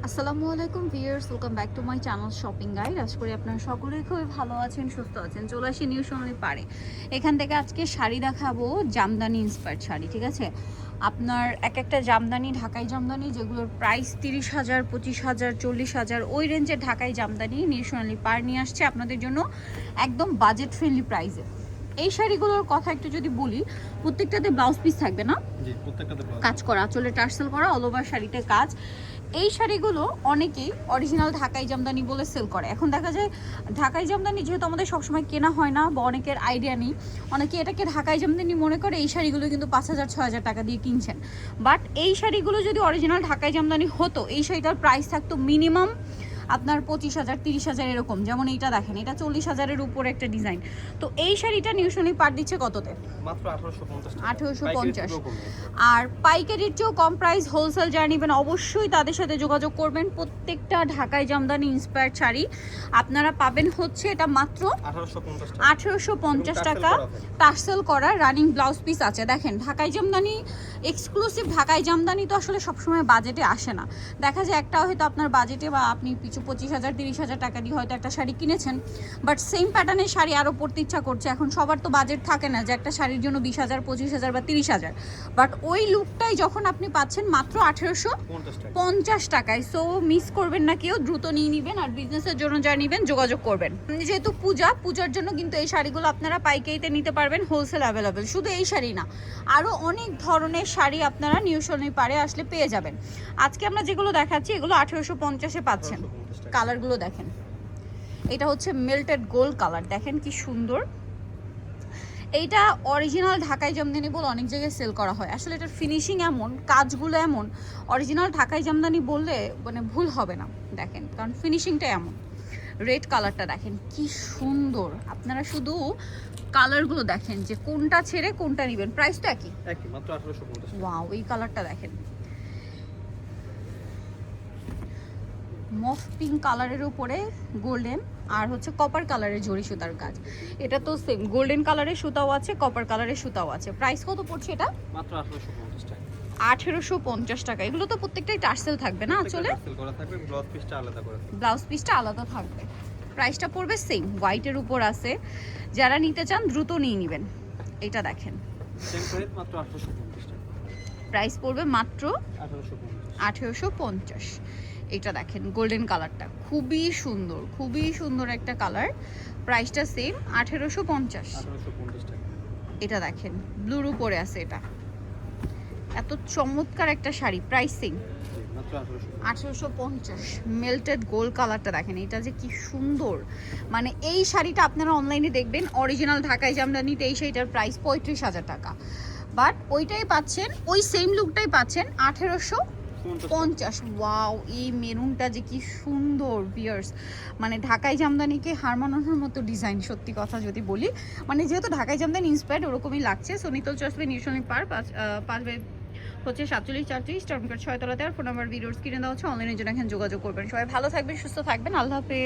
আসসালামু আলাইকুম viewers, welcome back to my channel shopping guide. আশা করি আপনারা সকলেই খুবই ভালো আছেন, সুস্থ আছেন। চলে আসি নিউ সোনালী পাড়ে। এখান থেকে আজকে শাড়ি দেখাবো, জামদানি ইন্সপায়ার্ড শাড়ি। ঠিক আছে, আপনার এক একটা জামদানি, ঢাকাই জামদানি যেগুলোর প্রাইস 30,000, 25,000, 40,000 ওই রেঞ্জের ঢাকাই জামদানি নিউ সোনালী পাড় নিয়ে আসছে আপনাদের জন্য একদম বাজেট ফ্রেন্ডলি প্রাইসে। এই শাড়িগুলোর কথা একটু যদি বলি, প্রত্যেকটাতে ব্লাউজ পিস থাকবে না? জি, প্রত্যেকটাতে কাজ করা, চলে টার্সেল করা, অল ওভার শাড়িতে কাজ। এই শাড়িগুলো অনেকেই অরিজিনাল ঢাকাই জামদানি বলে সেল করে। এখন দেখা যায় ঢাকাই জামদানি যেহেতু আমাদের সবসময় কেনা হয় না বা অনেকের আইডিয়া নেই, অনেকে এটাকে ঢাকাই জামদানি মনে করে। এই শাড়িগুলো কিন্তু 5,000, 6,000 টাকা দিয়ে কিনছেন। বাট এই শাড়িগুলো যদি অরিজিনাল ঢাকাই জামদানি হতো, এই শাড়িটার প্রাইস থাকতো মিনিমাম আপনার 25,000, 30,000 এরকম। যেমন এইটা দেখেন, এটা 40,000-এর উপরে একটা ডিজাইন। তো এই শাড়িটা নিউ সোনালী পাড় দিচ্ছে কততে? মাত্র 1850 টাকা। 1850। আর পাইকারির চেয়েও কম প্রাইস হোলসেল যারা নেবেন অবশ্যই তাদের সাথে যোগাযোগ করবেন। প্রত্যেকটা ঢাকাই জামদানি ইন্সপায়ার্ড শাড়ি আপনারা পাবেন হচ্ছে এটা মাত্র 1850 টাকা। টার্সেল করা রানিং ব্লাউজ পিস আছে। দেখেন, ঢাকাই জামদানি এক্সক্লুসিভ ঢাকাই জামদানি তো আসলে সবসময় বাজেটে আসে না। দেখা যায় একটা হয়তো আপনার বাজেটে বা আপনি পিছু 25,000, 30,000 টাকা দিয়ে হয়তো একটা শাড়ি কিনেছেন, বাট সেম প্যাটার্নের শাড়ি আরও পরতে ইচ্ছা করছে। এখন সবার তো বাজেট থাকে না যে একটা শাড়ির জন্য 20,000, 25,000 বা 30,000, বাট ওই লুকটাই যখন আপনি পাচ্ছেন মাত্র 1850 টাকায়। সো মিস করবেন না কেউ, দ্রুত নিয়ে নেবেন। আর বিজনেসের জন্য যা নেবেন যোগাযোগ করবেন। যেহেতু পূজার জন্য কিন্তু এই শাড়িগুলো আপনারা পাইকারিতে নিতে পারবেন, হোলসেল অ্যাভেলেবেল। শুধু এই শাড়ি না, আরও অনেক ধরনের শাড়ি আপনারা নিউ সোনালী পাড়ে আসলে পেয়ে যাবেন। আজকে আমরা যেগুলো দেখাচ্ছি এগুলো 1850-এ পাচ্ছেন। কালারগুলো দেখেন, এটা হচ্ছে মেল্টেড গোল্ড কালার, দেখেন কি সুন্দর। এইটা অরিজিনাল ঢাকাই জামদানি বলে অনেক জায়গায় সেল করা হয়। আসলে এটার ফিনিশিং এমন, কাজগুলো এমন, অরিজিনাল ঢাকাই জামদানি বললে মানে ভুল হবে না। দেখেন, কারণ ফিনিশিংটা এমন। রেড কালারটা দেখেন কি সুন্দর। আপনারা শুধু কালারগুলো দেখেন যে কোনটা ছেড়ে কোনটা নেবেন। প্রাইস তো একই, মাত্র 1850। ওয়াও, এই কালারটা দেখেন, মফ পিঙ্ক কালারের উপরে গোল্ডেন আর হচ্ছে কপার কালারের জরি সুতার কাজ। এটা তো সেম, গোল্ডেন কালারের সুতাও আছে, কপার কালারের সুতাও আছে। প্রাইস কত পড়ছে এটা? মাত্র 1850 টাকা। 1850 টাকা। এগুলো তো প্রত্যেকটাই টার্সেল থাকবে না? আসলে টার্সেল করা থাকবে, ব্লাউজ পিসটা আলাদা করে থাকবে। ব্লাউজ পিসটা আলাদা থাকবে। প্রাইসটা পড়বে সেম, হোয়াইটের উপর আছে। যারা নিতে চান দ্রুত নিয়ে নেবেন। এটা দেখেন, সেম প্রাইস মাত্র 1850 টাকা। প্রাইস পড়বে মাত্র 1850। 1850। এটা দেখেন গোল্ডেন কালারটা, খুবই সুন্দর, খুবই সুন্দর একটা কালার। প্রাইসটা সেম 1850। 1850 টাকা। এটা দেখেন ব্লুর উপরে আছে, এটা এত চমৎকার একটা শাড়ি। প্রাইসিং মাত্র 1850। মেল্টেড গোল্ড কালারটা দেখেন, এটা যে কি সুন্দর। মানে এই শাড়িটা আপনারা অনলাইনে দেখবেন অরিজিনাল ঢাকাই জামদানিতে এই শাড়িটার প্রাইস 35,000 টাকা, বাট ওইটাই পাচ্ছেন, ওই সেম লুকটাই পাচ্ছেন 1850। ওয়াও, এই মেরুনটা যে কি সুন্দর ভিউয়ার্স। মানে ঢাকাই জামদানিকে হার মানানোর মতো ডিজাইন, সত্যি কথা যদি বলি। মানে যেহেতু ঢাকাই জামদানি ইন্সপায়ার্ড ওরকমই লাগছে। সো নিতল চসবে নিউ সোনালী পাড় 5 হচ্ছে 47-44 টার্মিকার 6 তলাতে। আর ফোন নাম্বার ভিডিওস কিনে দেওয়া হচ্ছে, অনলাইনের জন্য এখন যোগাযোগ করবেন। সবাই ভালো থাকবেন, সুস্থ থাকবেন, আল্লাহ হাফেজ।